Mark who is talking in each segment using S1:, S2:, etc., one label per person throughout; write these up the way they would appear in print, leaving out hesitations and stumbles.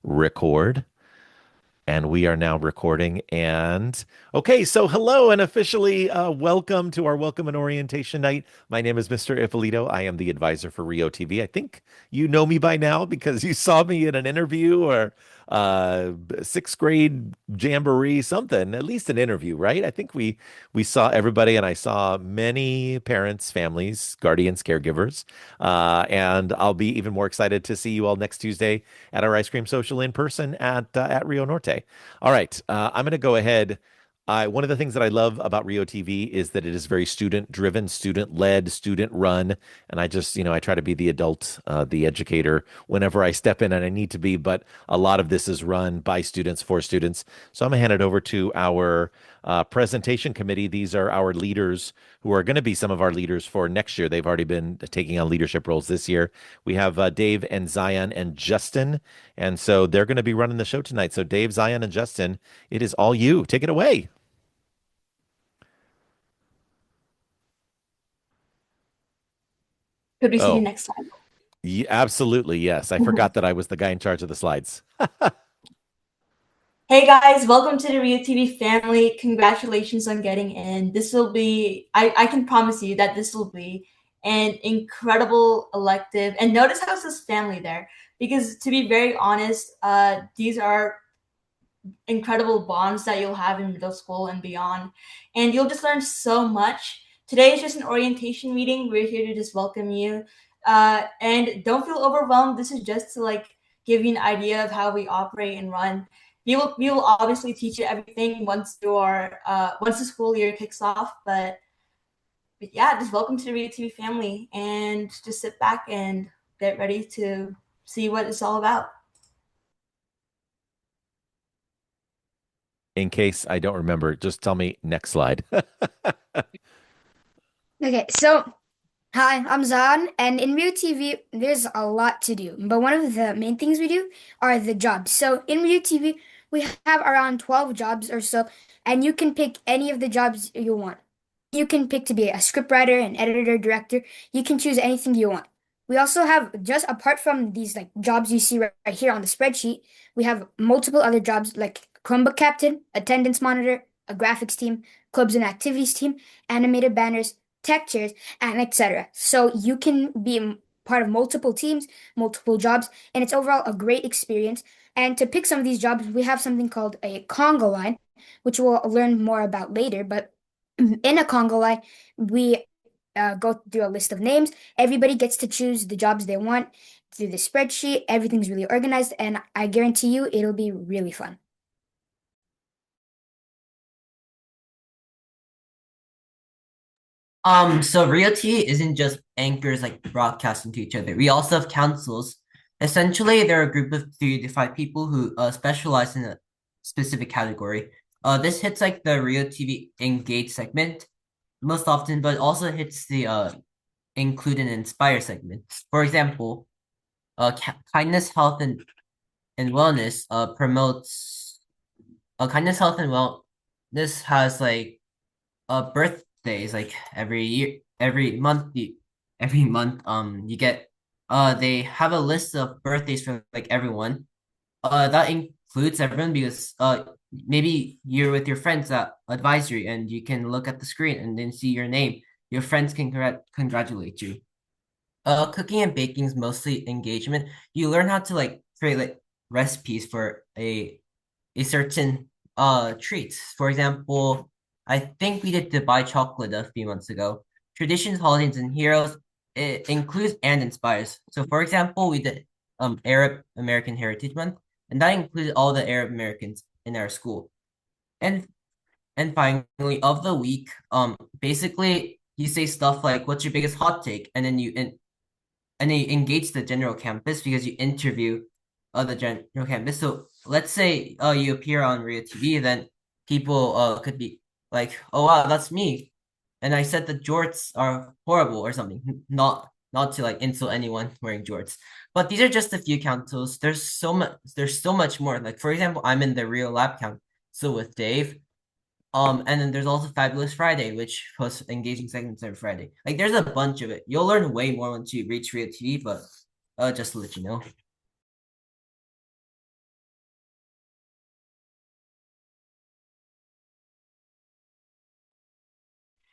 S1: record. And we are now recording. And okay, so hello and officially welcome to our welcome and orientation night. My name is Mr. Ippolito. I am the advisor for RioTV. I think you know me by now because you saw me in an interview or sixth grade jamboree, something, at least an interview, right? I think we saw everybody, and I saw many parents, families, guardians, caregivers. And I'll be even more excited to see you all next Tuesday at our ice cream social in person at Rio Norte. All right, I'm going to go ahead. One of the things that I love about Rio TV is that it is very student driven, student led, student run. And I just, I try to be the adult, the educator whenever I step in and I need to be. But a lot of this is run by students for students. So I'm going to hand it over to our presentation committee. These are our leaders who are going to be some of our leaders for next year. They've already been taking on leadership roles this year. We have Dave and Zion and Justin. And so they're going to be running the show tonight. So Dave, Zion, and Justin, it is all you. Take it away.
S2: Could we see the
S1: Oh,
S2: next slide?
S1: absolutely. Yes. I forgot that I was the guy in charge of the slides.
S2: Hey guys, welcome to the RioTV family. Congratulations on getting in. This will be, I can promise you that this will be an incredible elective. And notice how it says family there, because to be very honest, these are incredible bonds that you'll have in middle school and beyond. And you'll just learn so much. Today is just an orientation meeting. We're here to just welcome you. And don't feel overwhelmed. This is just to like give you an idea of how we operate and run. We will obviously teach you everything once the school year kicks off. But yeah, just welcome to the Read TV family and just sit back and get ready to see what it's all about.
S1: In case I don't remember, just tell me next slide.
S3: Okay, so hi, I'm Zan, and in Rio TV, there's a lot to do. But one of the main things we do are the jobs. So in Rio TV, we have around 12 jobs or so, and you can pick any of the jobs you want. You can pick to be a scriptwriter, an editor, director. You can choose anything you want. We also have, just apart from these like jobs you see right here on the spreadsheet, we have multiple other jobs like Chromebook captain, attendance monitor, a graphics team, clubs and activities team, animated banners, tech chairs, and etc. So you can be part of multiple teams, multiple jobs, and it's overall a great experience. And to pick some of these jobs, we have something called a Congo line, which we'll learn more about later. But in a Congo line, we go through a list of names. Everybody gets to choose the jobs they want through the spreadsheet. Everything's really organized, and I guarantee you it'll be really fun.
S4: So RioT isn't just anchors like broadcasting to each other. We also have councils. Essentially, they're a group of 3 to 5 people who specialize in a specific category. This hits like the RioTV Engage segment most often, but also hits the Include and Inspire segment. For example, Kindness, Health, and Wellness promotes Kindness, Health, and Wellness has like birthdays like every year, every month you get they have a list of birthdays for like everyone. That includes everyone because maybe you're with your friends at advisory and you can look at the screen and then see your name. Your friends can congratulate you. Cooking and baking is mostly engagement. You learn how to like create like recipes for a certain treats. For example, I think we did Dubai chocolate a few months ago. Traditions, holidays, and heroes. It includes and inspires. So, for example, we did Arab American Heritage Month, and that included all the Arab Americans in our school. And and finally, of the week, basically you say stuff like, "What's your biggest hot take?" And then you engage the general campus because you interview the general campus. So let's say you appear on Rio TV, then people could be like, "Oh wow, that's me," and I said that jorts are horrible or something. Not to like insult anyone wearing jorts, but these are just a few councils. There's so much. There's so much more. Like for example, I'm in the Rio Lab council with Dave. And then there's also Fabulous Friday, which posts engaging segments every Friday. Like there's a bunch of it. You'll learn way more once you reach Real TV, but just to let you know.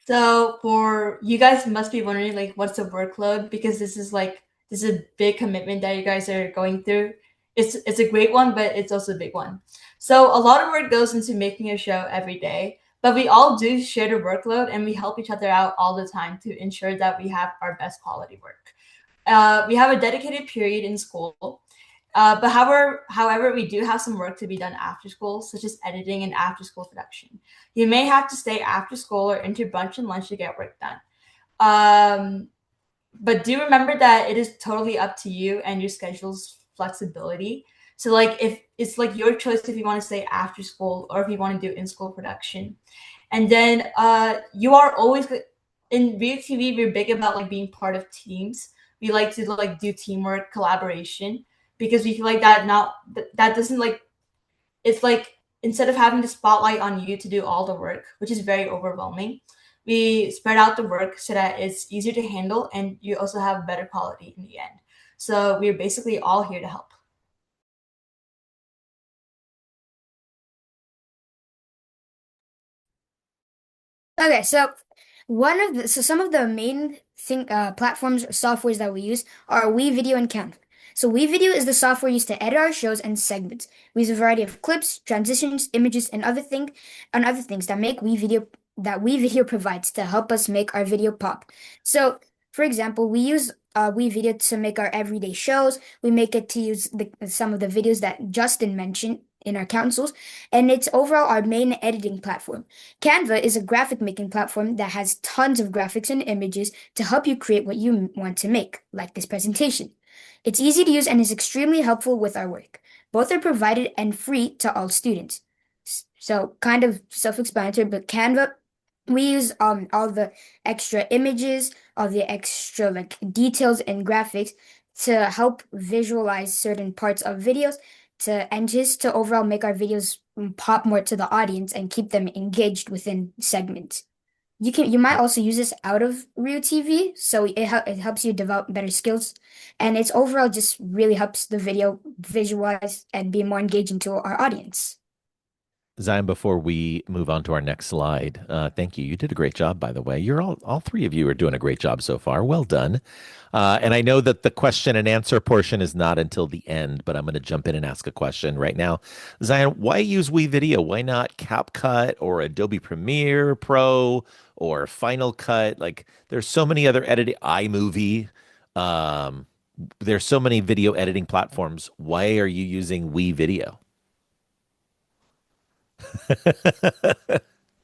S2: So for you guys must be wondering like what's the workload because this is a big commitment that you guys are going through. It's a great one, but it's also a big one. So a lot of work goes into making a show every day, but we all do share the workload and we help each other out all the time to ensure that we have our best quality work. We have a dedicated period in school. But however, we do have some work to be done after school, such as editing and after school production. You may have to stay after school or into brunch and lunch to get work done. Um, but do remember that it is totally up to you and your schedule's flexibility. So like if it's like your choice if you want to stay after school or if you want to do in school production. And then you are always in Rio TV. We're big about like being part of teams. We like to like do teamwork, collaboration, because we feel like that doesn't like it's like instead of having the spotlight on you to do all the work, which is very overwhelming, we spread out the work so that it's easier to handle and you also have better quality in the end. So we're basically all here to help.
S3: Okay, so some of the main platforms or softwares that we use are WeVideo and Canva. So WeVideo is the software used to edit our shows and segments. We use a variety of clips, transitions, images, and other things that WeVideo provides to help us make our video pop. So, for example, we use WeVideo to make our everyday shows. We make it to use some of the videos that Justin mentioned in our councils, and it's overall our main editing platform. Canva is a graphic making platform that has tons of graphics and images to help you create what you want to make, like this presentation. It's easy to use and is extremely helpful with our work. Both are provided and free to all students. So kind of self-explanatory, but Canva, we use all the extra images, all the extra like details and graphics to help visualize certain parts of videos and just to overall make our videos pop more to the audience and keep them engaged within segments. You might also use this out of real TV, so it helps you develop better skills, and it's overall just really helps the video visualize and be more engaging to our audience.
S1: Zion, before we move on to our next slide, thank you. You did a great job, by the way. You're all three of you are doing a great job so far. Well done. And I know that the question and answer portion is not until the end, but I'm going to jump in and ask a question right now. Zion, why use WeVideo? Why not CapCut or Adobe Premiere Pro or Final Cut? Like, there's so many other editing, iMovie. Um, there's so many video editing platforms. Why are you using WeVideo?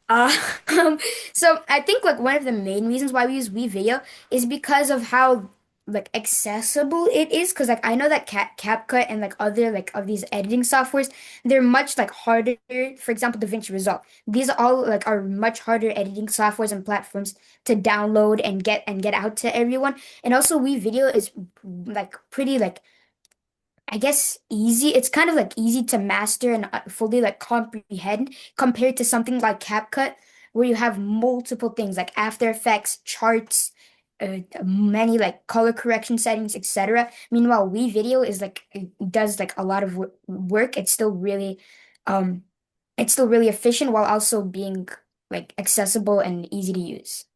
S3: Uh, um, so I think like one of the main reasons why we use WeVideo is because of how like accessible it is. Because like I know that CapCut and like other like of these editing softwares, they're much like harder. For example, DaVinci Resolve. These all like are much harder editing softwares and platforms to download and get out to everyone. And also WeVideo is like pretty like I guess easy. It's kind of like easy to master and fully like comprehend compared to something like CapCut, where you have multiple things like After Effects, charts, many like color correction settings, etc. Meanwhile, WeVideo is like it does like a lot of work. Um, it's still really efficient while also being like accessible and easy to use.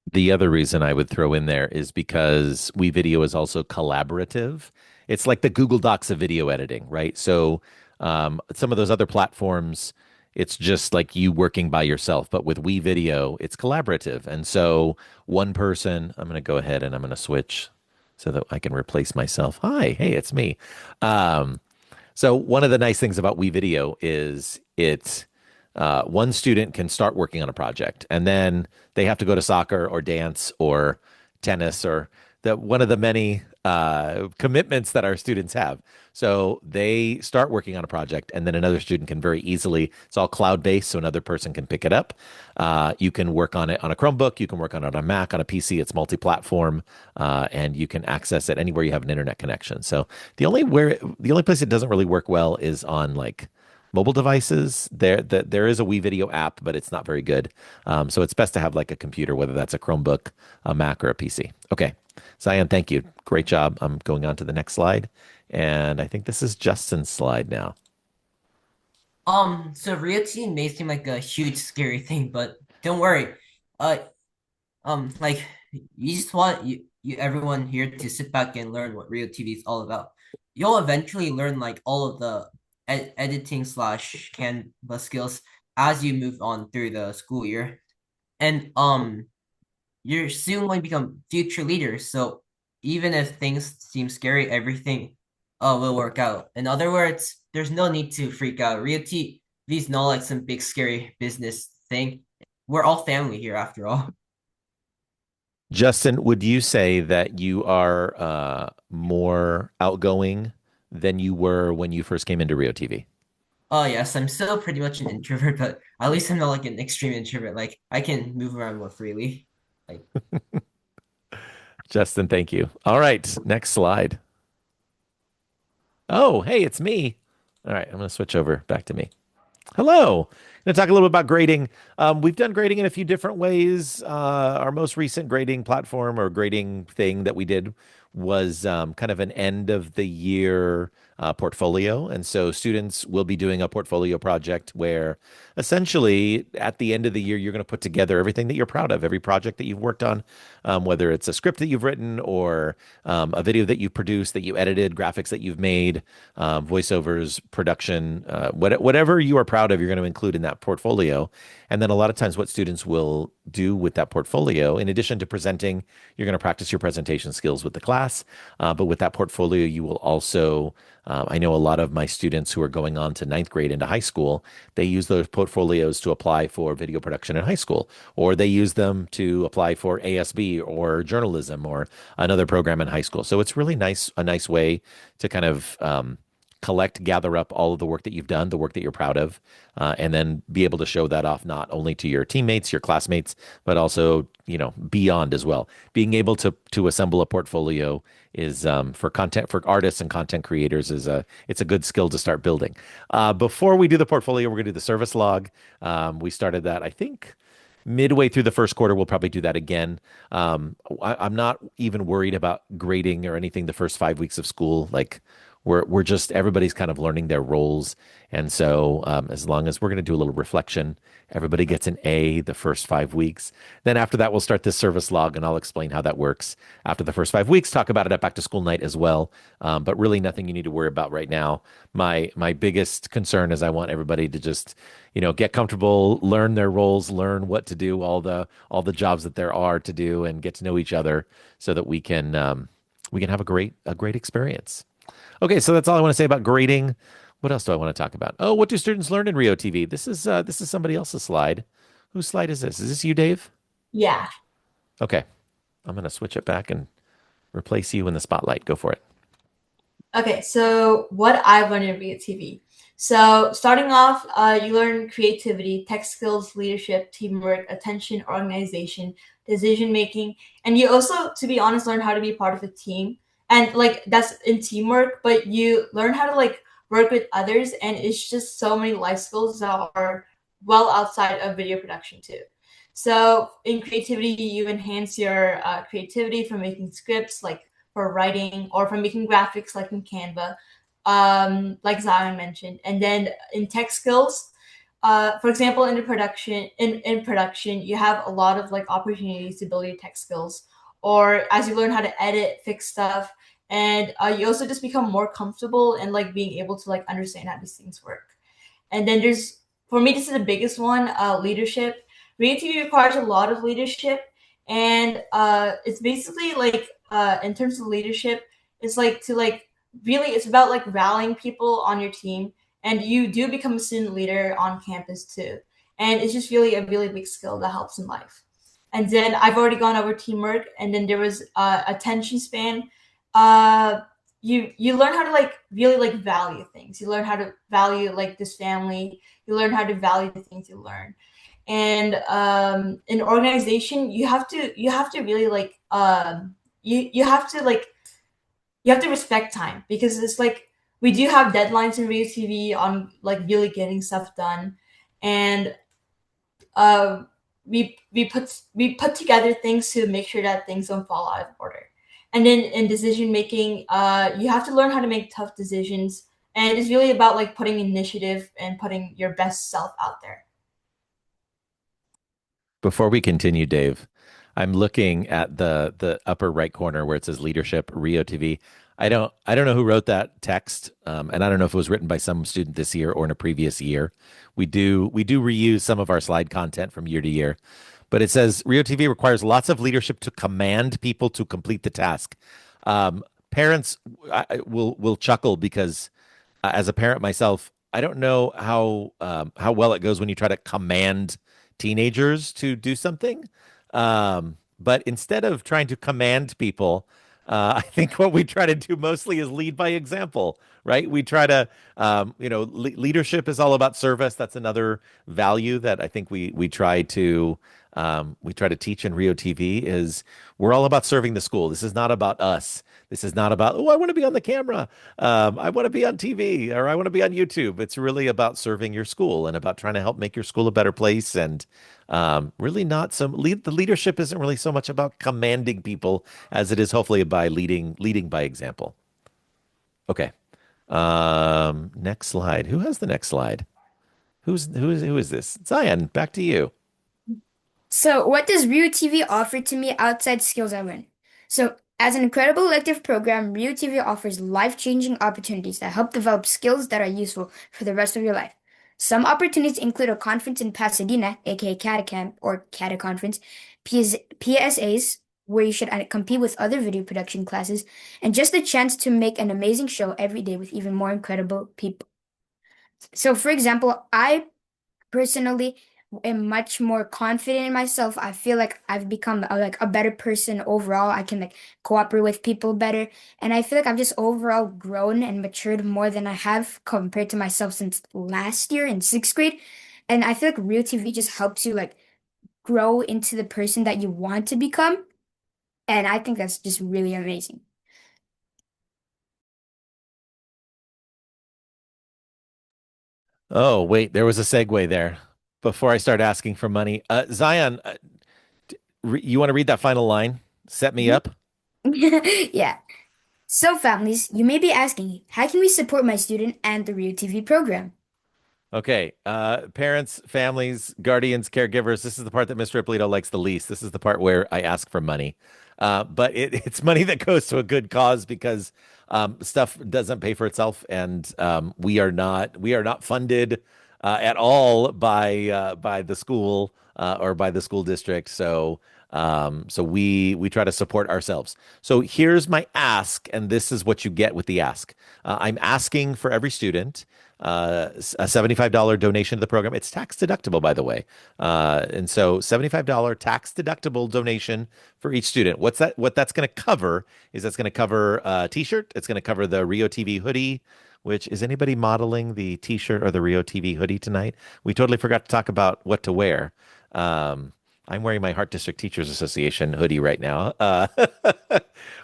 S1: The other reason I would throw in there is because WeVideo is also collaborative. It's like the Google Docs of video editing, right? So some of those other platforms, it's just like you working by yourself. But with WeVideo, it's collaborative. And so one person, I'm going to go ahead and I'm going to switch so that I can replace myself. Hi, hey, it's me. Um, so one of the nice things about WeVideo is it's one student can start working on a project and then they have to go to soccer or dance or tennis or one of the many commitments that our students have. So they start working on a project and then another student can very easily, it's all cloud based, so another person can pick it up. You can work on it on a Chromebook, you can work on it on a Mac, on a PC, it's multi-platform, and you can access it anywhere you have an internet connection. So the only place it doesn't really work well is on like mobile devices. There is a WeVideo app, but it's not very good. So it's best to have like a computer, whether that's a Chromebook, a Mac, or a PC. Okay, Cyan, thank you. Great job. I'm going on to the next slide, and I think this is Justin's slide now.
S4: So reality may seem like a huge scary thing, but don't worry. Like you just want you everyone here to sit back and learn what real TV is all about. You'll eventually learn like all of the editing slash Canva skills as you move on through the school year. And you're soon going to become future leaders. So even if things seem scary, everything will work out. In other words, there's no need to freak out. Realty, these not like some big scary business thing. We're all family here after all.
S1: Justin, would you say that you are more outgoing than you were when you first came into Rio TV?
S4: Oh yes, I'm still pretty much an introvert, but at least I'm not like an extreme introvert. Like I can move around more freely. Like
S1: Justin, thank you. All right, next slide. Oh, hey, it's me. All right, I'm going to switch over back to me. Hello. I'm going to talk a little bit about grading. We've done grading in a few different ways. Our most recent grading platform or grading thing that we did was kind of an end of the year portfolio. And so students will be doing a portfolio project where essentially at the end of the year, you're going to put together everything that you're proud of, every project that you've worked on, whether it's a script that you've written or a video that you've produced, that you edited, graphics that you've made, voiceovers, production, whatever you are proud of, you're going to include in that portfolio. And then a lot of times, what students will do with that portfolio, in addition to presenting, you're going to practice your presentation skills with the class. But with that portfolio, you will also, I know a lot of my students who are going on to ninth grade into high school, they use those portfolios to apply for video production in high school, or they use them to apply for ASB or journalism or another program in high school. So it's really nice, a nice way to kind of collect, gather up all of the work that you've done, the work that you're proud of, and then be able to show that off not only to your teammates, your classmates, but also, you know, beyond as well. Being able to assemble a portfolio is for content for artists and content creators is it's a good skill to start building. Before we do the portfolio, we're gonna do the service log. We started that, I think. Midway through the first quarter, we'll probably do that again. I'm not even worried about grading or anything the first 5 weeks of school. Like we're just everybody's kind of learning their roles, and so as long as we're going to do a little reflection, everybody gets an A the first 5 weeks. Then after that, we'll start this service log, and I'll explain how that works after the first 5 weeks. Talk about it at back to school night as well. But really, nothing you need to worry about right now. My biggest concern is I want everybody to just get comfortable, learn their roles, learn what to do, all the jobs that there are to do, and get to know each other so that we can have a great experience. Okay, so that's all I want to say about grading. What else do I want to talk about? Oh, what do students learn in Rio TV? This is somebody else's slide. Whose slide is this? Is this you, Dave?
S2: Yeah.
S1: Okay, I'm gonna switch it back and replace you in the spotlight. Go for it.
S2: Okay, so what I've learned in Rio TV. So starting off, you learn creativity, tech skills, leadership, teamwork, attention, organization, decision making, and you also, to be honest, learn how to be part of a team. And like that's in teamwork, but you learn how to like work with others, and it's just so many life skills that are well outside of video production too. So in creativity, you enhance your creativity from making scripts, like for writing, or from making graphics like in Canva, like Zion mentioned. And then in tech skills, for example, in production, you have a lot of like opportunities to build your tech skills, or as you learn how to edit, fix stuff, and you also just become more comfortable and like being able to like understand how these things work. And then there's, for me, this is the biggest one, leadership. Creativity requires a lot of leadership, and it's basically like in terms of leadership, it's like to like really, it's about like rallying people on your team, and you do become a student leader on campus too. And it's just really a really big skill that helps in life. And then I've already gone over teamwork, and then there was attention span. Uh, you learn how to like really like value things. You learn how to value like this family. You learn how to value the things you learn. And in organization, you have to really like you have to respect time, because it's like we do have deadlines in radio TV on like really getting stuff done, and uh, we put together things to make sure that things don't fall out of order. And then in decision making, you have to learn how to make tough decisions, and it's really about like putting initiative and putting your best self out there.
S1: Before we continue, Dave, I'm looking at the upper right corner where it says leadership Rio TV. I don't know who wrote that text, and I don't know if it was written by some student this year or in a previous year. We do reuse some of our slide content from year to year, but it says Rio TV requires lots of leadership to command people to complete the task. Parents will chuckle because as a parent myself, I don't know how well it goes when you try to command teenagers to do something. But instead of trying to command people, I think what we try to do mostly is lead by example, right? We try to, leadership is all about service. That's another value that I think we try to teach in Rio TV is we're all about serving the school. This is not about us. This is not about, oh, I want to be on the camera. I want to be on TV or I want to be on YouTube. It's really about serving your school and about trying to help make your school a better place. And really not the leadership isn't really so much about commanding people as it is hopefully by leading by example. Okay. Next slide. Who has the next slide? Who is this? Zion, back to you.
S3: So, what does Rio TV offer to me outside skills I learn? So, as an incredible elective program, Rio TV offers life-changing opportunities that help develop skills that are useful for the rest of your life. Some opportunities include a conference in Pasadena, aka CATA Camp or CATA Conference, PSAs, where you should compete with other video production classes, and just the chance to make an amazing show every day with even more incredible people. So, for example, I personally am much more confident in myself. I feel like I've become a better person overall. I can like cooperate with people better, and I feel like I've just overall grown and matured more than I have compared to myself since last year in sixth grade. And I feel like Real TV just helps you like grow into the person that you want to become, and I think that's just really amazing.
S1: Oh, wait, there was a segue there before I start asking for money. Zion, you want to read that final line? Set me
S3: Mhm.
S1: up.
S3: Yeah. So, families, you may be asking, how can we support my student and the Real TV program?
S1: Okay. Parents, families, guardians, caregivers. This is the part that Mr. Ippolito likes the least. This is the part where I ask for money. But it's money that goes to a good cause because stuff doesn't pay for itself, and we are not funded at all by the school or by the school district. So we try to support ourselves. So here's my ask, and this is what you get with the ask. I'm asking for every student a $75 donation to the program. It's tax deductible, by the way. And so $75 tax deductible donation for each student. What that's going to cover is that's going to cover a t-shirt. It's going to cover the Rio TV hoodie, which is anybody modeling the t-shirt or the Rio TV hoodie tonight? We totally forgot to talk about what to wear. Um, I'm wearing my Hart District Teachers Association hoodie right now.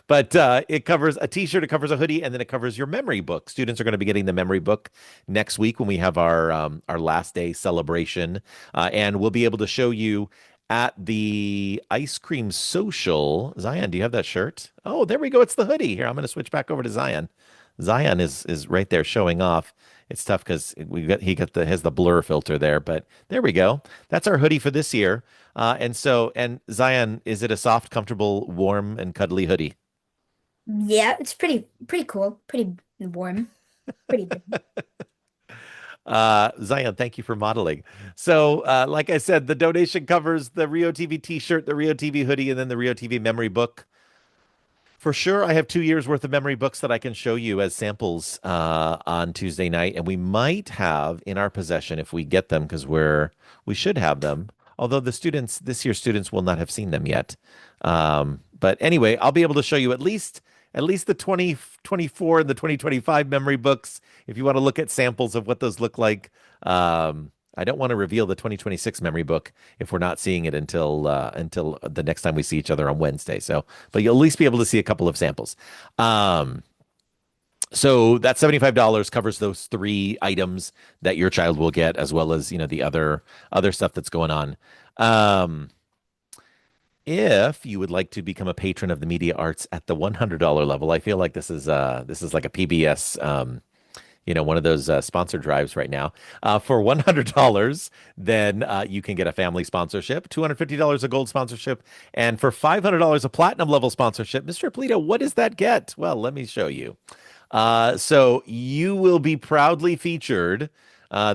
S1: But it covers a t-shirt, it covers a hoodie, and then it covers your memory book. Students are going to be getting the memory book next week when we have our last day celebration, and we'll be able to show you at the ice cream social. Zion, do you have that shirt? Oh, there we go. It's the hoodie. Here, I'm going to switch back over to Zion. Zion is right there showing off. It's tough because he has the blur filter there, but there we go. That's our hoodie for this year. And Zion, is it a soft, comfortable, warm, and cuddly hoodie?
S3: Yeah, it's pretty cool, pretty warm, pretty good.
S1: Zion, thank you for modeling. So, like I said, the donation covers the Rio TV t-shirt, the Rio TV hoodie, and then the Rio TV memory book. For sure, I have 2 years worth of memory books that I can show you as samples on Tuesday night, and we might have in our possession if we get them because we should have them. Although this year's students will not have seen them yet. But anyway, I'll be able to show you at least the 2024 and the 2025 memory books if you want to look at samples of what those look like. I don't want to reveal the 2026 memory book if we're not seeing it until the next time we see each other on Wednesday. So, but you'll at least be able to see a couple of samples. Um, so that $75 covers those three items that your child will get, as well as the other stuff that's going on. Um, if you would like to become a patron of the media arts at the $100 level, I feel like this is like a PBS one of those sponsored drives right now. For $100, then you can get a family sponsorship, $250 a gold sponsorship, and for $500 a platinum level sponsorship. Mr. Ippolito, what does that get? Well, let me show you. So you will be proudly featured.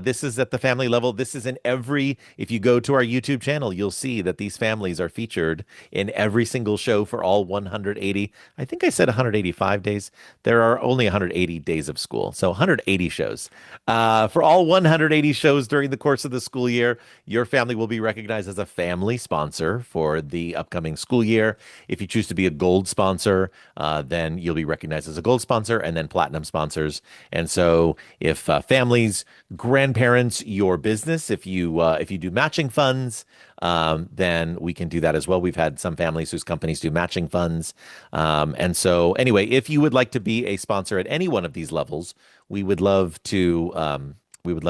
S1: This is at the family level. This is in if you go to our YouTube channel, you'll see that these families are featured in every single show for all 180. I think I said 185 days. There are only 180 days of school, so 180 shows. For all 180 shows during the course of the school year, your family will be recognized as a family sponsor for the upcoming school year. If you choose to be a gold sponsor, then you'll be recognized as a gold sponsor and then platinum sponsors. And so if families, grandparents, your business, if you do matching funds, then we can do that as well. We've had some families whose companies do matching funds. And so anyway, if you would like to be a sponsor at any one of these levels, we would love to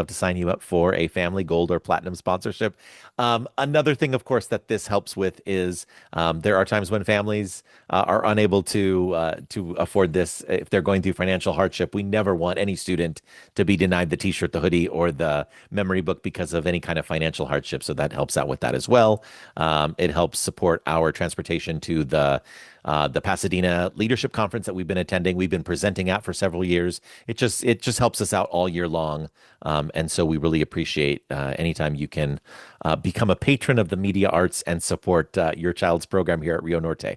S1: sign you up for a family gold or platinum sponsorship. Another thing, of course, that this helps with is there are times when families are unable to afford this if they're going through financial hardship. We never want any student to be denied the T-shirt, the hoodie, or the memory book because of any kind of financial hardship. So that helps out with that as well. It helps support our transportation to the Pasadena Leadership Conference that we've been attending. We've been presenting at for several years. It just helps us out all year long. And so we really appreciate anytime you can become a patron of the media arts and support your child's program here at Rio Norte.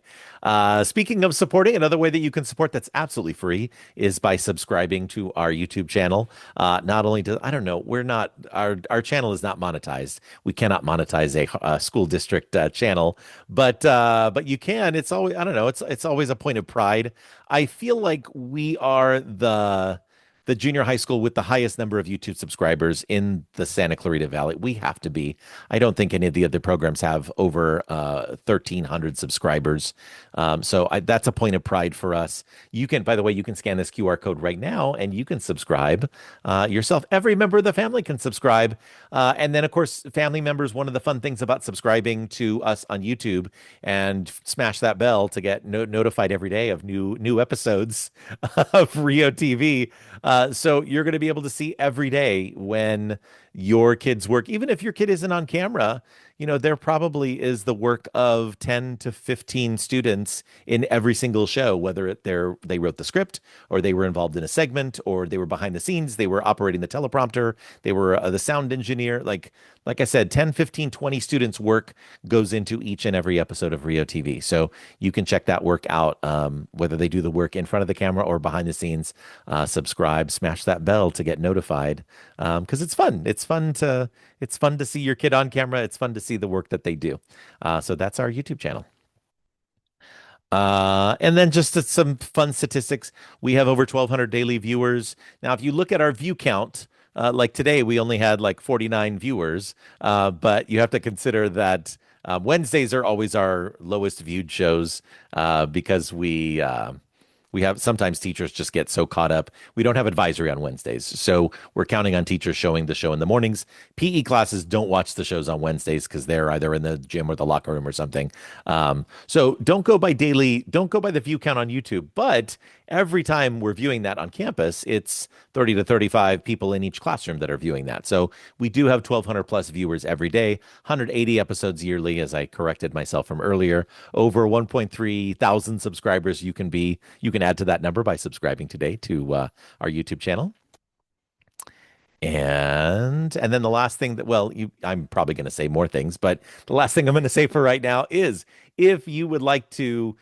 S1: Speaking of supporting, another way that you can support that's absolutely free is by subscribing to our YouTube channel. Not only I don't know, our channel is not monetized. We cannot monetize a school district channel, but you can. It's always, I don't know, it's always a point of pride. I feel like we are the junior high school with the highest number of YouTube subscribers in the Santa Clarita Valley. We have to be. I don't think any of the other programs have over 1,300 subscribers. So that's a point of pride for us. By the way, you can scan this QR code right now and you can subscribe yourself. Every member of the family can subscribe. And then, of course, family members, one of the fun things about subscribing to us on YouTube and smash that bell to get notified every day of new episodes of Rio TV. So you're going to be able to see every day when your kids work. Even if your kid isn't on camera, there probably is the work of 10 to 15 students in every single show, whether they wrote the script or they were involved in a segment or they were behind the scenes, they were operating the teleprompter, they were the sound engineer. Like I said, 10, 15, 20 students' work goes into each and every episode of Rio TV. So you can check that work out, whether they do the work in front of the camera or behind the scenes. Subscribe, smash that bell to get notified, because it's fun. It's fun to see your kid on camera. It's fun to see the work that they do. So that's our YouTube channel. And then just some fun statistics. We have over 1,200 daily viewers. Now, if you look at our view count, like today, we only had like 49 viewers, but you have to consider that Wednesdays are always our lowest viewed shows because we have sometimes teachers just get so caught up. We don't have advisory on Wednesdays. So we're counting on teachers showing the show in the mornings. PE classes don't watch the shows on Wednesdays because they're either in the gym or the locker room or something. So don't go by the view count on YouTube. But every time we're viewing that on campus, it's 30 to 35 people in each classroom that are viewing that. So we do have 1,200 plus viewers every day, 180 episodes yearly, as I corrected myself from earlier. Over 1.3 thousand subscribers. You can add to that number by subscribing today to our YouTube channel. And then the last thing I'm probably going to say more things, but the last thing I'm going to say for right now is if you would like to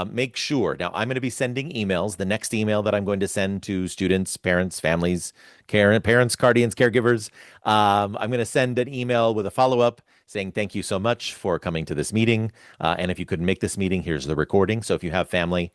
S1: make sure, now I'm going to be sending emails. The next email that I'm going to send to students, parents, families, parents, guardians, caregivers, I'm going to send an email with a follow-up saying thank you so much for coming to this meeting. And if you couldn't make this meeting, here's the recording. So if you have family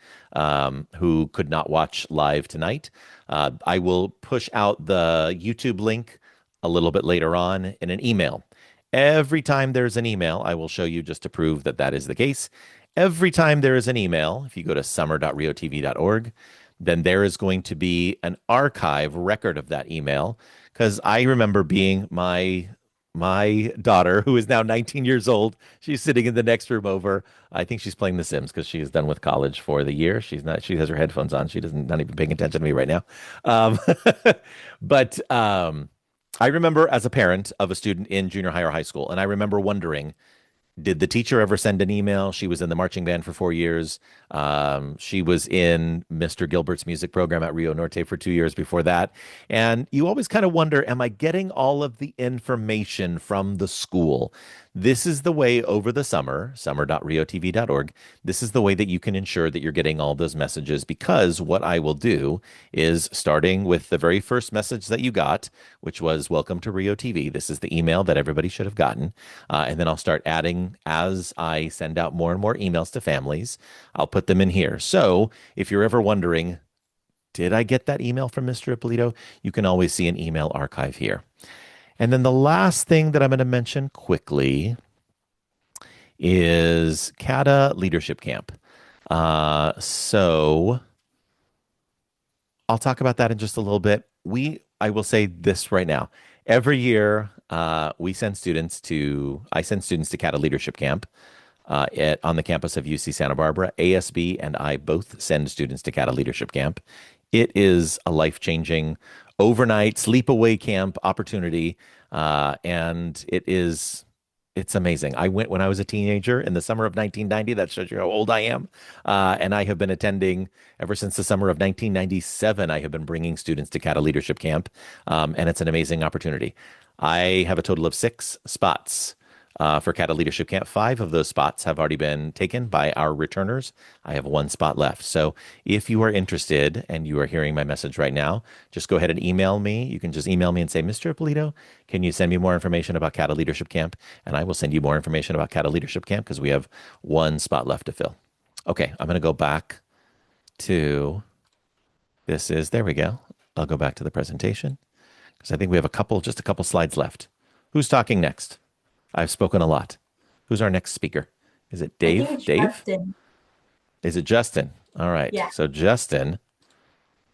S1: who could not watch live tonight, I will push out the YouTube link a little bit later on in an email. Every time there's an email, I will show you just to prove that that is the case. Every time there is an email, if you go to summer.riotv.org, then there is going to be an archive record of that email. Because I remember being my my daughter, who is now 19 years old, she's sitting in the next room over. I think she's playing The Sims because she is done with college for the year. She's not, she has her headphones on. She doesn't, not even paying attention to me right now. Um, but I remember as a parent of a student in junior high or high school, and I remember wondering, did the teacher ever send an email? She was in the marching band for 4 years. She was in Mr. Gilbert's music program at Rio Norte for 2 years before that. And you always kind of wonder, am I getting all of the information from the school? This is the way over the summer, summer.riotv.org. This is the way that you can ensure that you're getting all those messages, because what I will do is, starting with the very first message that you got, which was welcome to Rio TV. This is the email that everybody should have gotten. And then I'll start adding as I send out more and more emails to families. I'll put them in here. So if you're ever wondering, did I get that email from Mr. Ippolito? You can always see an email archive here. And then the last thing that I'm going to mention quickly is CATA Leadership Camp. So I'll talk about that in just a little bit. I will say this right now. Every year, I send students to CATA Leadership Camp on the campus of UC Santa Barbara. ASB and I both send students to CATA Leadership Camp. It is a life-changing overnight sleepaway camp opportunity, and it's amazing. I went when I was a teenager in the summer of 1990. That shows you how old I am. And I have been attending ever since the summer of 1997. I have been bringing students to CATA Leadership Camp, and it's an amazing opportunity. I have a total of 6 spots for CATA Leadership Camp. 5 of those spots have already been taken by our returners. I have 1 spot left. So if you are interested and you are hearing my message right now, just go ahead and email me. You can just email me and say, Mr. Ippolito, can you send me more information about CATA Leadership Camp? And I will send you more information about CATA Leadership Camp, because we have 1 spot left to fill. Okay, I'm going to go back to there we go. I'll go back to the presentation because I think we have just a couple slides left. Who's talking next? I've spoken a lot. Who's our next speaker? Is it Dave?
S2: I think it's
S1: Dave?
S2: Justin.
S1: Is it Justin? All right.
S2: Yeah.
S1: So Justin,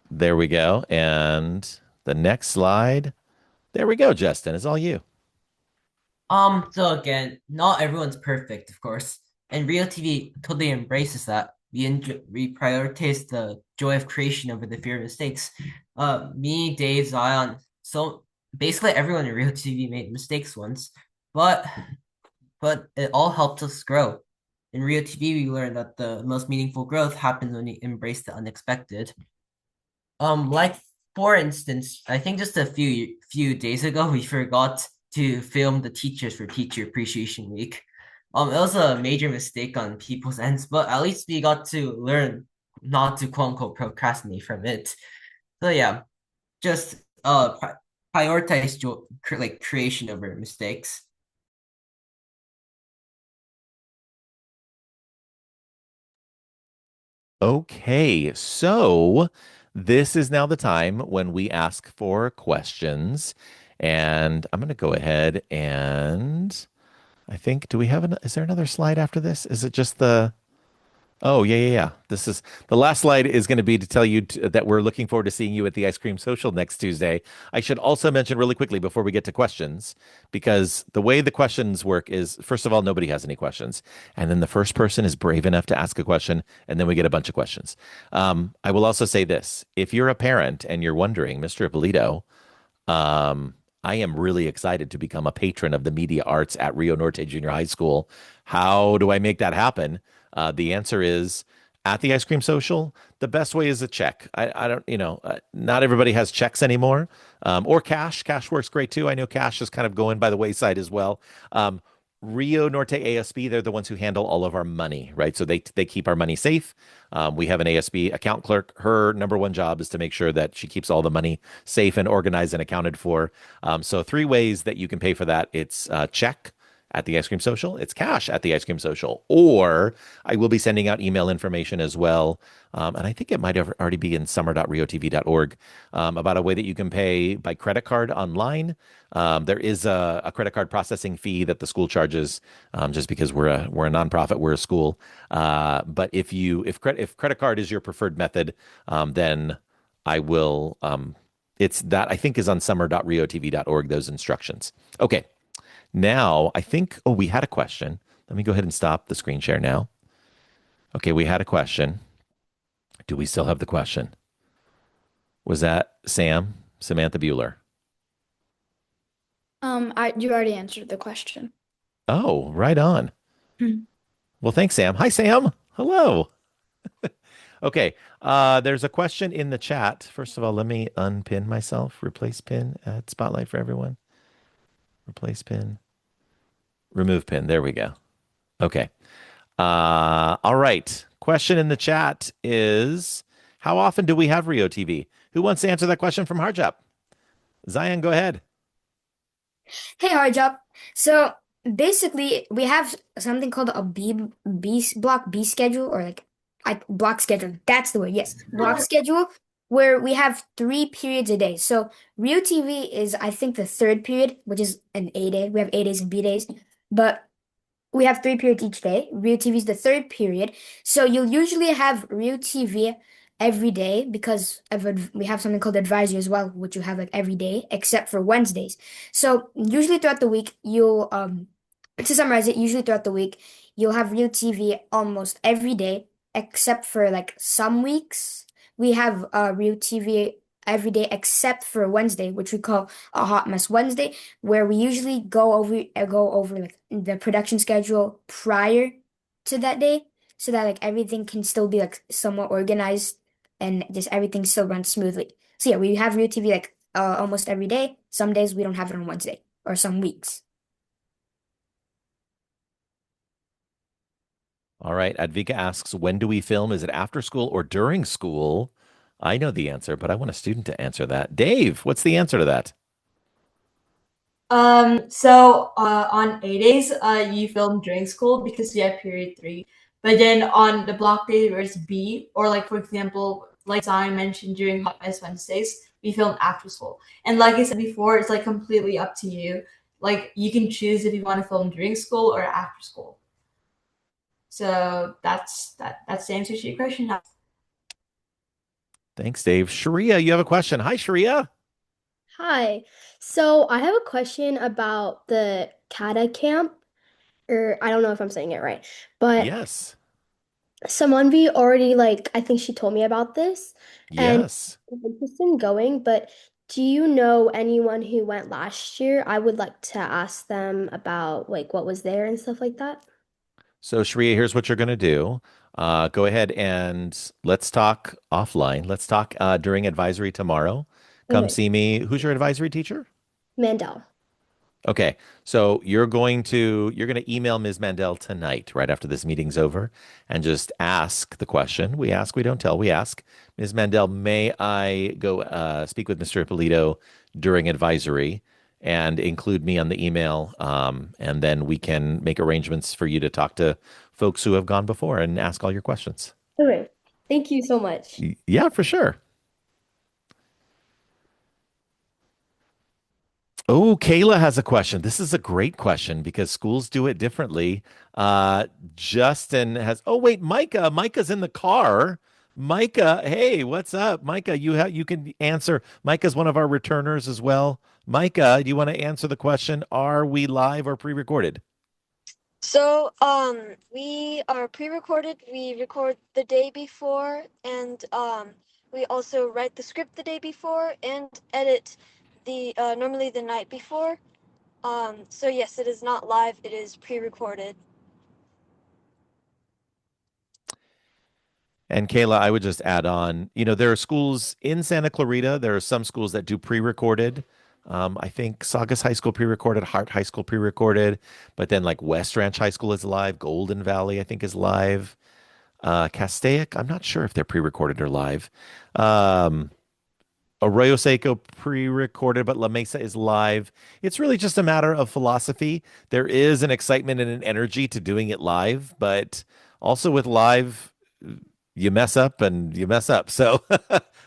S1: there we go. And the next slide. There we go, Justin. It's all you.
S4: So again, not everyone's perfect, of course, and Real TV totally embraces that. We prioritize the joy of creation over the fear of mistakes. Me, Dave, Zion, so basically everyone in Real TV made mistakes once, but it all helped us grow. In Real TV, we learned that the most meaningful growth happens when you embrace the unexpected. Like for instance, I think just a few days ago, we forgot to film the teachers for Teacher Appreciation Week. It was a major mistake on people's ends, but at least we got to learn not to quote unquote procrastinate from it. So yeah, just prioritize creation over mistakes.
S1: Okay, so this is now the time when we ask for questions. And I'm going to go ahead and I think, is there another slide after this? Is it just oh, yeah. This is the last slide is going to be to tell you that we're looking forward to seeing you at the Ice Cream Social next Tuesday. I should also mention really quickly before we get to questions, because the way the questions work is, first of all, nobody has any questions. And then the first person is brave enough to ask a question, and then we get a bunch of questions. I will also say this. If you're a parent and you're wondering, Mr. Ippolito, I am really excited to become a patron of the media arts at Rio Norte Junior High School. How do I make that happen? The answer is at the Ice Cream Social. The best way is a check. I don't, not everybody has checks anymore, or cash. Cash works great too. I know cash is kind of going by the wayside as well. Rio Norte ASB, they're the ones who handle all of our money, right? So they keep our money safe. We have an ASB account clerk. Her number one job is to make sure that she keeps all the money safe and organized and accounted for. So 3 ways that you can pay for that. It's check at the Ice Cream Social. It's cash at the Ice Cream Social. Or I will be sending out email information as well. And I think it might already be in summer.riotv.org about a way that you can pay by credit card online. There is a credit card processing fee that the school charges, just because we're a nonprofit, we're a school. But if credit card is your preferred method, then I will. It's that I think is on summer.riotv.org. Those instructions. Okay. Now, I think, oh, we had a question. Let me go ahead and stop the screen share now. Okay, we had a question. Do we still have the question? Was that Sam? Samantha Bueller?
S3: You already answered the question.
S1: Oh, right on.
S3: Hmm.
S1: Well, thanks, Sam. Hi, Sam. Hello. Okay, there's a question in the chat. First of all, let me unpin myself. Replace pin at Spotlight for everyone. Replace pin. Remove pin. There we go. Okay. All right. Question in the chat is, how often do we have Rio TV? Who wants to answer that question from Harjap? Zion, go ahead.
S3: Hey, Harjop. So basically, we have something called a block B schedule, or like block schedule. That's the word. Yes, block schedule, where we have 3 periods a day. So Rio TV is, I think, the third period, which is an A day. We have A days and B days, but we have 3 periods each day. Rio TV is the third period. So you'll usually have Rio TV every day because we have something called advisory as well, which you have like every day except for Wednesdays. So usually throughout the week, you'll to summarize it, usually throughout the week, you'll have Rio TV almost every day except for like some weeks. We have Rio TV every day except for Wednesday, which we call a hot mess Wednesday, where we usually go over like the production schedule prior to that day so that like everything can still be like somewhat organized and just everything still runs smoothly. So yeah, we have Rio TV like almost every day. Some days we don't have it on Wednesday or some weeks.
S1: All right. Advika asks, when do we film? Is it after school or during school? I know the answer, but I want a student to answer that. Dave, what's the answer to that?
S2: On A days, you film during school because you have period 3. But then on the block day where it's B, or like for example, like Zion mentioned during Hot Ice Wednesdays, we film after school. And like I said before, it's like completely up to you. Like you can choose if you want to film during school or after school. So that's the answer to your question.
S1: Thanks, Dave. Sharia, you have a question. Hi, Sharia.
S5: Hi. So I have a question about the Kata camp, or I don't know if I'm saying it right, but
S1: Yes.
S5: Samanvi already like I think she told me about this and
S1: Yes.
S5: I'm interested in going, but do you know anyone who went last year? I would like to ask them about like what was there and stuff like that.
S1: So, Sharia, here's what you're going to do. Go ahead and let's talk offline. Let's talk during advisory tomorrow. Come
S5: Okay.
S1: see me. Who's your advisory teacher?
S5: Mandel.
S1: Okay, so you're going to email Ms. Mandel tonight, right after this meeting's over, and just ask the question. We ask, we don't tell, we ask. Ms. Mandel, may I go speak with Mr. Ippolito during advisory and include me on the email, and then we can make arrangements for you to talk to folks who have gone before and ask all your questions.
S5: Okay. Thank you so much.
S1: Yeah, for sure. Oh, Kayla has a question. This is a great question because schools do it differently. Justin has, oh wait, Micah. Micah's in the car. Micah, hey, what's up? Micah, you can answer. Micah's one of our returners as well. Micah, do you want to answer the question? Are we live or pre-recorded?
S6: So, we are pre-recorded. We record the day before, and we also write the script the day before and edit the normally the night before. So yes, it is not live. It is pre-recorded.
S1: And Kayla, I would just add on, there are schools in Santa Clarita. There are some schools that do pre-recorded. I think Saugus High School pre-recorded, Hart High School pre-recorded, but then like West Ranch High School is live. Golden Valley, I think, is live. Castaic, I'm not sure if they're pre-recorded or live. Arroyo Seco pre-recorded, but La Mesa is live. It's really just a matter of philosophy. There is an excitement and an energy to doing it live, but also with live, you mess up and you mess up. So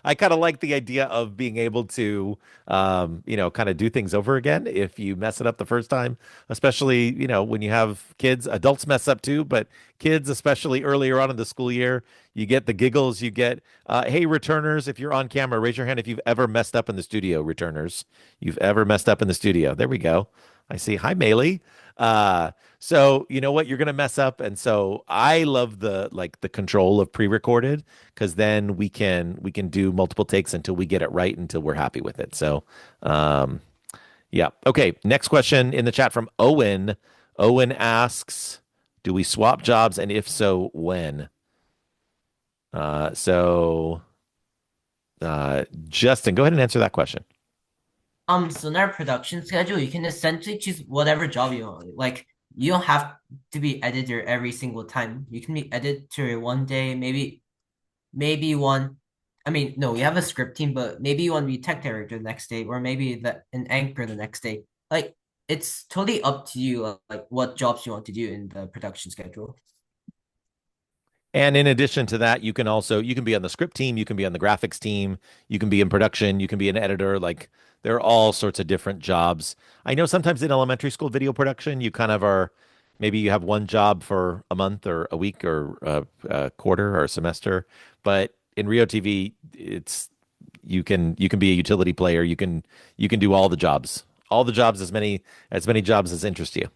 S1: I kind of like the idea of being able to, kind of do things over again if you mess it up the first time, especially, when you have kids. Adults mess up too, but kids, especially earlier on in the school year, You get the giggles. You get, hey, returners, if you're on camera, raise your hand if you've ever messed up in the studio, returners. You've ever messed up in the studio. There we go. I see. Hi, Maylee. So you know what? You're gonna mess up. And so I love the control of pre-recorded because then we can do multiple takes until we get it right until we're happy with it. So um yeah. Okay. Next question in the chat from Owen. Owen asks, do we swap jobs? And if so, when? So Justin, go ahead and answer that question.
S4: So in our production schedule, you can essentially choose whatever job you want. Like you don't have to be editor every single time. You can be editor one day, maybe one. I mean, no, we have a script team, but maybe you want to be tech director the next day, or maybe an anchor the next day. Like it's totally up to you, like what jobs you want to do in the production schedule.
S1: And in addition to that, you can be on the script team, you can be on the graphics team, you can be in production, you can be an editor. Like there are all sorts of different jobs. I know sometimes in elementary school video production, you kind of are maybe you have one job for a month or a week or a quarter or a semester, but in Rio TV, it's you can be a utility player. You can do all the jobs as many jobs as interest you.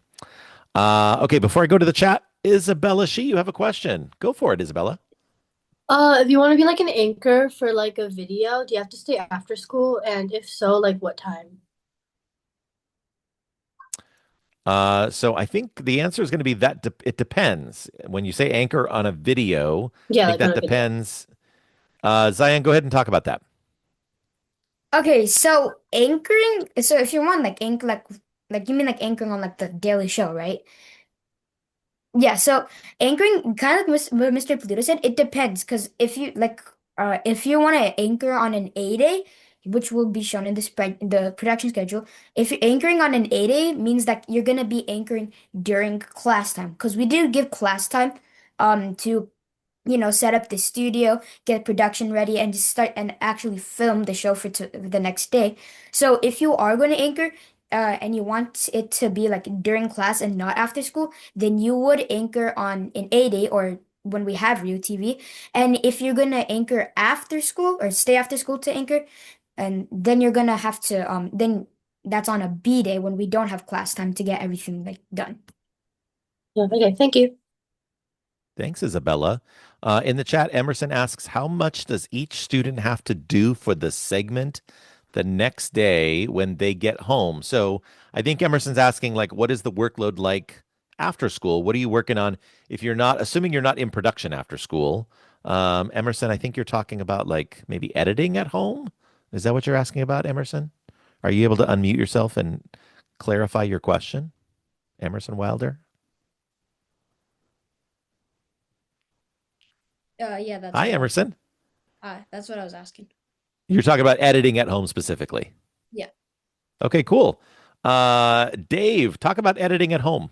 S1: Okay, before I go to the chat, Isabella She, you have a question. Go for it, Isabella.
S7: If you want to be like an anchor for like a video, do you have to stay after school? And if so, like what time?
S1: So I think the answer is going to be that it depends. When you say anchor on a video, I
S7: Yeah,
S1: think
S7: like on
S1: that
S7: a video.
S1: depends. Zion, go ahead and talk about that.
S3: Okay, so anchoring, so if you want like anchor like you mean like anchoring on like the Daily Show, right? Yeah, so anchoring kind of like what Mr. Polito said, it depends because if you want to anchor on an A-day, which will be shown in the production schedule, if you're anchoring on an A-day means that you're gonna be anchoring during class time because we do give class time to set up the studio, get production ready, and just start and actually film the show for the next day. So if you are going to anchor, and you want it to be like during class and not after school, then you would anchor on an A day or when we have Rio TV. And if you're gonna anchor after school or stay after school to anchor, and then you're gonna have to then that's on a B day when we don't have class time to get everything like done.
S7: Yeah, okay, thank you.
S1: Thanks, Isabella. In the chat, Emerson asks, how much does each student have to do for the segment the next day when they get home? So I think Emerson's asking, like, what is the workload like after school? What are you working on if you're not, assuming you're not in production after school? Emerson, I think you're talking about like maybe editing at home. Is that what you're asking about, Emerson? Are you able to unmute yourself and clarify your question, Emerson Wilder?
S3: Yeah,
S1: Hi, Emerson.
S3: that's what I was asking.
S1: You're talking about editing at home specifically.
S3: Yeah.
S1: Okay, cool. Dave, talk about editing at home.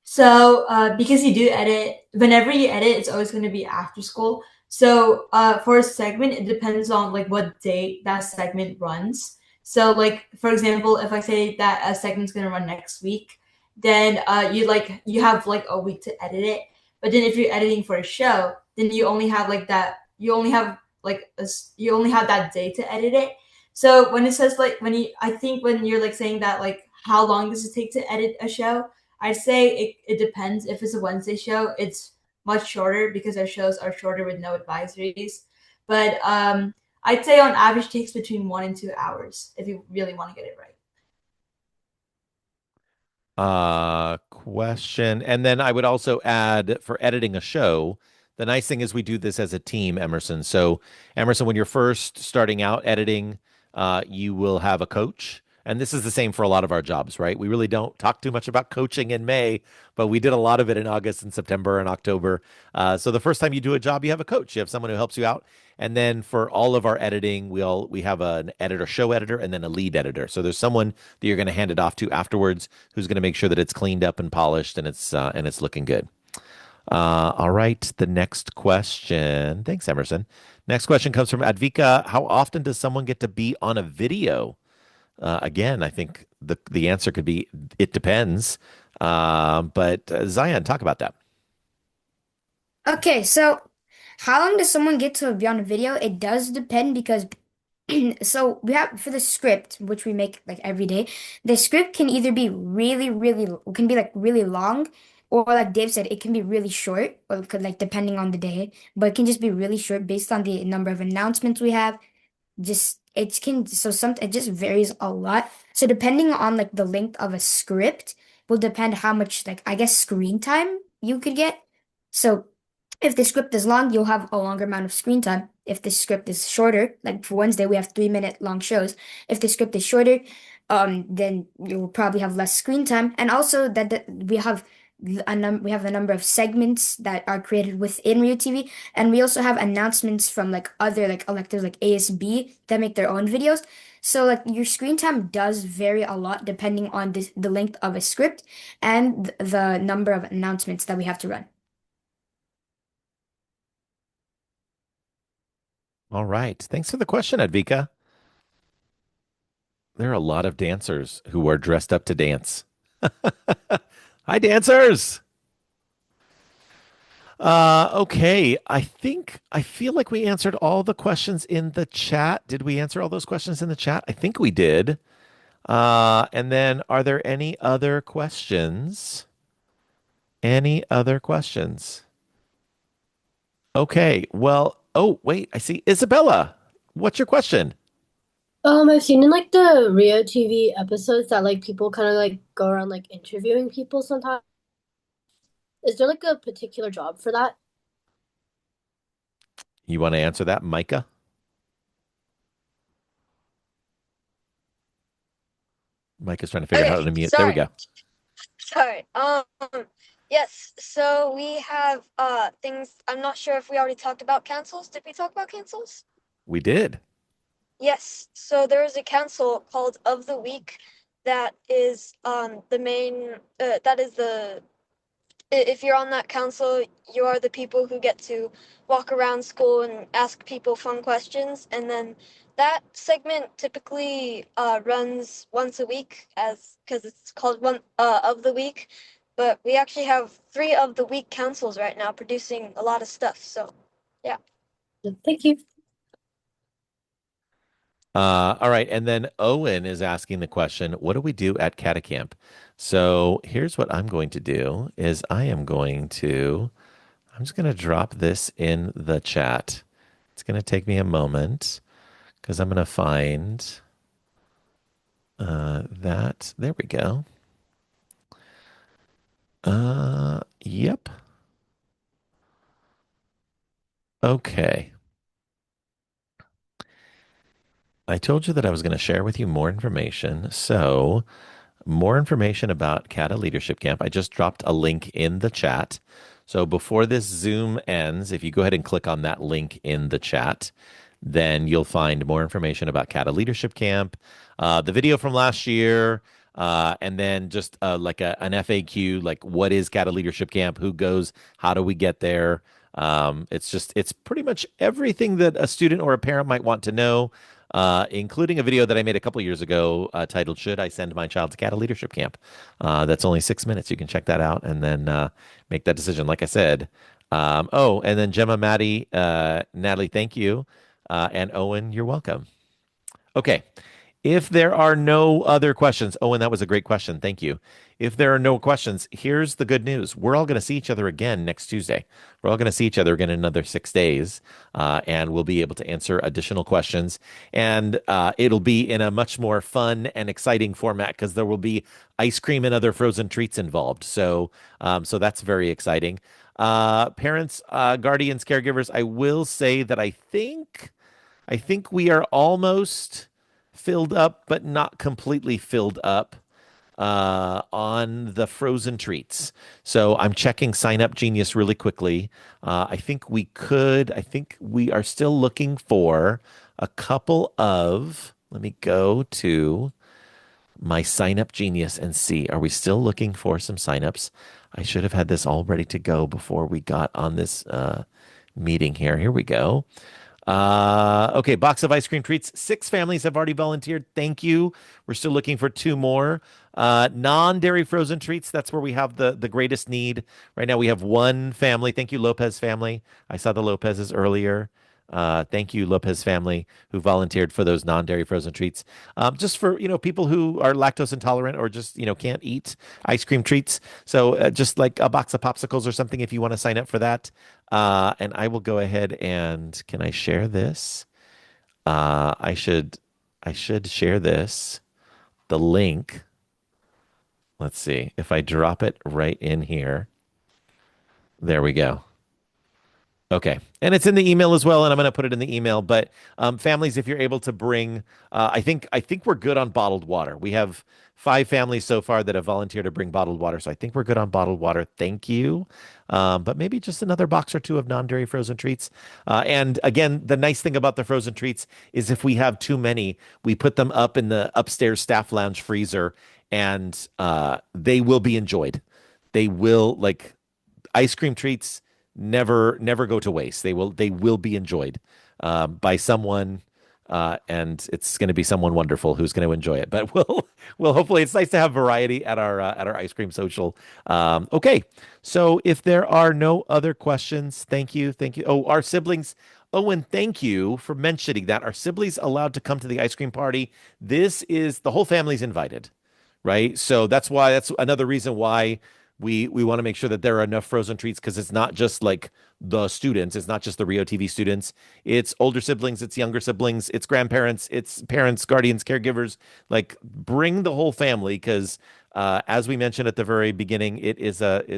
S2: So because you do edit, whenever you edit, it's always going to be after school. So for a segment, it depends on like what date that segment runs. So like for example, if I say that a segment's going to run next week, then you have like a week to edit it. But then if you're editing for a show, then you only have like that. You only have you only have that day to edit it. So when it says like I think when you're like saying that like how long does it take to edit a show? I'd say it depends. If it's a Wednesday show, it's much shorter because our shows are shorter with no advisories. But I'd say on average takes between 1 and 2 hours if you really want to get it right.
S1: Question. And then I would also add for editing a show, the nice thing is we do this as a team, Emerson. So, Emerson, when you're first starting out editing, you will have a coach. And this is the same for a lot of our jobs, right? We really don't talk too much about coaching in May, but we did a lot of it in August and September and October. So the first time you do a job, you have a coach. You have someone who helps you out. And then for all of our editing, we have an editor, show editor, and then a lead editor. So there's someone that you're going to hand it off to afterwards who's going to make sure that it's cleaned up and polished and it's looking good. All right, the next question. Thanks, Emerson. Next question comes from Advika. How often does someone get to be on a video? Again, I think the answer could be it depends. But Zion, talk about that.
S3: Okay, so How long does someone get to be on a video? It does depend because so we have for the script, which we make like every day, the script can either be can be like really long, or like Dave said, it can be really short, or it could like depending on the day, but it can just be really short based on the number of announcements we have. Just it can so some it just varies a lot. So depending on like the length of a script will depend how much like I guess screen time you could get. So if the script is long, you'll have a longer amount of screen time. If the script is shorter, like for Wednesday, we have 3 minute long shows. If the script is shorter, then you'll probably have less screen time. And also that we have a number of segments that are created within Rio TV, and we also have announcements from like other like electives like ASB that make their own videos. So like your screen time does vary a lot depending on the length of a script and the number of announcements that we have to run.
S1: All right. Thanks for the question, Advika. There are a lot of dancers who are dressed up to dance. Hi, dancers. Okay. I feel like we answered all the questions in the chat. Did we answer all those questions in the chat? I think we did. And then are there any other questions? Any other questions? Okay. Well, oh, wait, I see Isabella. What's your question?
S7: I've seen in like the Rio TV episodes that like people kind of like go around like interviewing people sometimes. Is there like a particular job for that?
S1: You want to answer that, Micah? Micah's trying to figure out how
S6: Okay,
S1: to unmute. There we go.
S6: sorry. Yes. So we have things. I'm not sure if we already talked about cancels. Did we talk about cancels?
S1: We did.
S6: Yes. So there is a council called of the week that is the main that is the if you're on that council, you are the people who get to walk around school and ask people fun questions. And then that segment typically runs once a week as because it's called one of the week. But we actually have 3 of the week councils right now producing a lot of stuff. So yeah.
S7: Thank you.
S1: All right. And then Owen is asking the question, what do we do at Catacamp? So here's what I'm going to do is I'm just going to drop this in the chat. It's going to take me a moment because I'm going to find that. There we go. Yep. Okay. I told you that I was going to share with you more information. So more information about CATA Leadership Camp. I just dropped a link in the chat. So before this Zoom ends, if you go ahead and click on that link in the chat, then you'll find more information about CATA Leadership Camp, the video from last year, and then just like an FAQ, like what is CATA Leadership Camp, who goes, how do we get there? It's pretty much everything that a student or a parent might want to know, including a video that I made a couple years ago titled "Should I Send My Child to CATA Leadership Camp?" That's only 6 minutes. You can check that out and then make that decision. Like I said. Oh, and then Gemma, Maddie, Natalie, thank you. And Owen, you're welcome. Okay. If there are no other questions, Owen, that was a great question. Thank you. If there are no questions, here's the good news. We're all going to see each other again next Tuesday. We're all going to see each other again in another 6 days, and we'll be able to answer additional questions. And it'll be in a much more fun and exciting format because there will be ice cream and other frozen treats involved. So that's very exciting. Parents, guardians, caregivers, I will say that I think we are almost filled up, but not completely filled up on the frozen treats. So I'm checking Sign Up Genius really quickly. I think we are still looking for a couple of, let me go to my Sign Up Genius and see, are we still looking for some signups? I should have had this all ready to go before we got on this meeting here. Here we go. Okay, box of ice cream treats. 6 families have already volunteered. Thank you. We're still looking for 2 more. Non-dairy frozen treats. That's where we have the greatest need. Right now we have 1 family. Thank you, Lopez family. I saw the Lopez's earlier. Thank you, Lopez family, who volunteered for those non-dairy frozen treats. Just for, people who are lactose intolerant or just, can't eat ice cream treats. So just like a box of popsicles or something if you want to sign up for that. And I will go ahead and can I share this? I should share this, the link. Let's see if I drop it right in here. There we go. Okay. And it's in the email as well, and I'm going to put it in the email. But families, if you're able to bring, I think we're good on bottled water. We have 5 families so far that have volunteered to bring bottled water, so I think we're good on bottled water. Thank you. But maybe just another box or 2 of non-dairy frozen treats. And again, the nice thing about the frozen treats is if we have too many, we put them up in the upstairs staff lounge freezer, and they will be enjoyed. They will like ice cream treats never go to waste. They will be enjoyed by someone, and it's going to be someone wonderful who's going to enjoy it. But we'll hopefully it's nice to have variety at our ice cream social. Okay, so if there are no other questions, thank you. Oh, our siblings. Owen, thank you for mentioning that. Our siblings allowed to come to the ice cream party. This is the whole family's invited, right? So that's another reason why we want to make sure that there are enough frozen treats, because it's not just like the students, it's not just the Rio TV students, it's older siblings, it's younger siblings, it's grandparents, it's parents, guardians, caregivers. Like bring the whole family, because as we mentioned at the very beginning,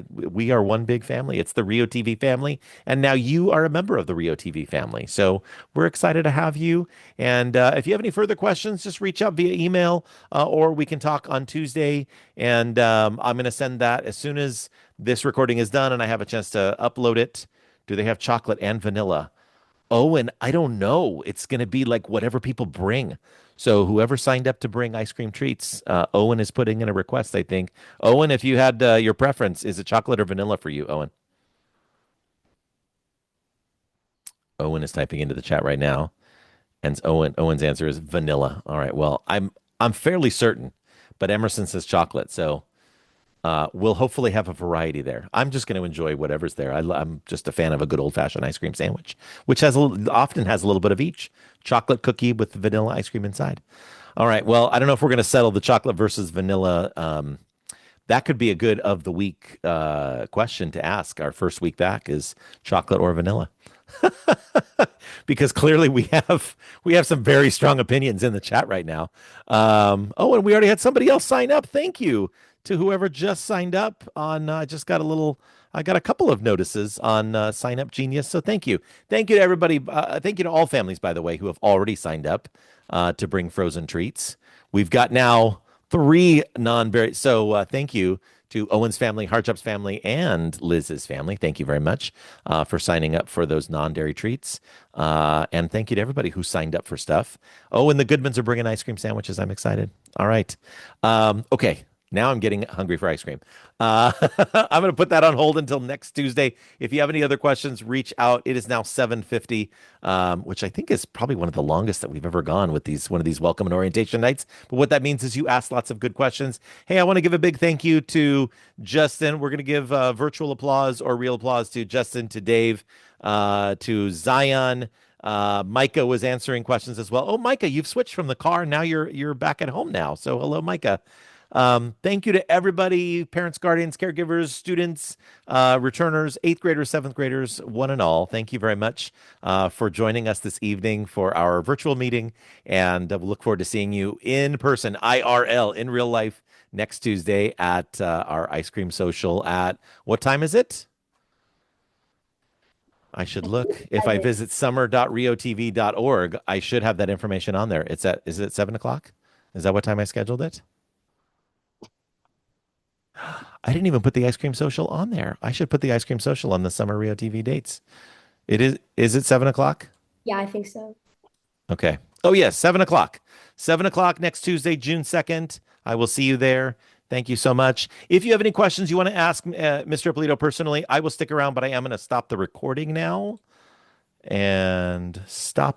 S1: we are one big family. It's the Rio TV family, and now you are a member of the Rio TV family. So we're excited to have you. And if you have any further questions, just reach out via email, or we can talk on Tuesday. And I'm going to send that as soon as this recording is done and I have a chance to upload it. Do they have chocolate and vanilla? Oh, and I don't know. It's going to be like whatever people bring. So whoever signed up to bring ice cream treats, Owen is putting in a request, I think. Owen, if you had your preference, is it chocolate or vanilla for you, Owen? Owen is typing into the chat right now, and Owen's answer is vanilla. All right. Well, I'm fairly certain, but Emerson says chocolate, so we'll hopefully have a variety there. I'm just going to enjoy whatever's there. I'm just a fan of a good old-fashioned ice cream sandwich, which often has a little bit of each. Chocolate cookie with vanilla ice cream inside. All right. Well, I don't know if we're going to settle the chocolate versus vanilla. That could be a good of the week question to ask. Our first week back is chocolate or vanilla. Because clearly we have some very strong opinions in the chat right now. Oh, and we already had somebody else sign up. Thank you to whoever just signed up on. I got a couple of notices on Sign Up Genius. So thank you to everybody. Thank you to all families, by the way, who have already signed up to bring frozen treats. We've got now 3 non-berry. So thank you to Owen's family, Hutchings family, and Liz's family. Thank you very much for signing up for those non-dairy treats. And thank you to everybody who signed up for stuff. Oh, and the Goodmans are bringing ice cream sandwiches. I'm excited. All right. Okay. Now I'm getting hungry for ice cream. I'm going to put that on hold until next Tuesday. If you have any other questions, reach out. It is now 7:50, which I think is probably one of the longest that we've ever gone with one of these welcome and orientation nights. But what that means is you ask lots of good questions. Hey, I want to give a big thank you to Justin. We're going to give virtual applause or real applause to Justin, to Dave, to Zion. Micah was answering questions as well. Oh, Micah, you've switched from the car. Now you're back at home now. So hello, Micah. Thank you to everybody, parents, guardians, caregivers, students, returners, 8th graders, 7th graders, one and all. Thank you very much for joining us this evening for our virtual meeting. And we'll look forward to seeing you in person, IRL, in real life, next Tuesday at our ice cream social at, what time is it? I should look. If I visit summer.riotv.org, I should have that information on there. Is it 7 o'clock? Is that what time I scheduled it? I didn't even put the ice cream social on there. I should put the ice cream social on the summer Rio TV dates. Is it 7 o'clock?
S5: Yeah, I think so.
S1: Okay. Oh, yes, 7 o'clock. 7 o'clock next Tuesday, June 2nd. I will see you there. Thank you so much. If you have any questions you want to ask Mr. Ippolito personally, I will stick around, but I am going to stop the recording now. and stopping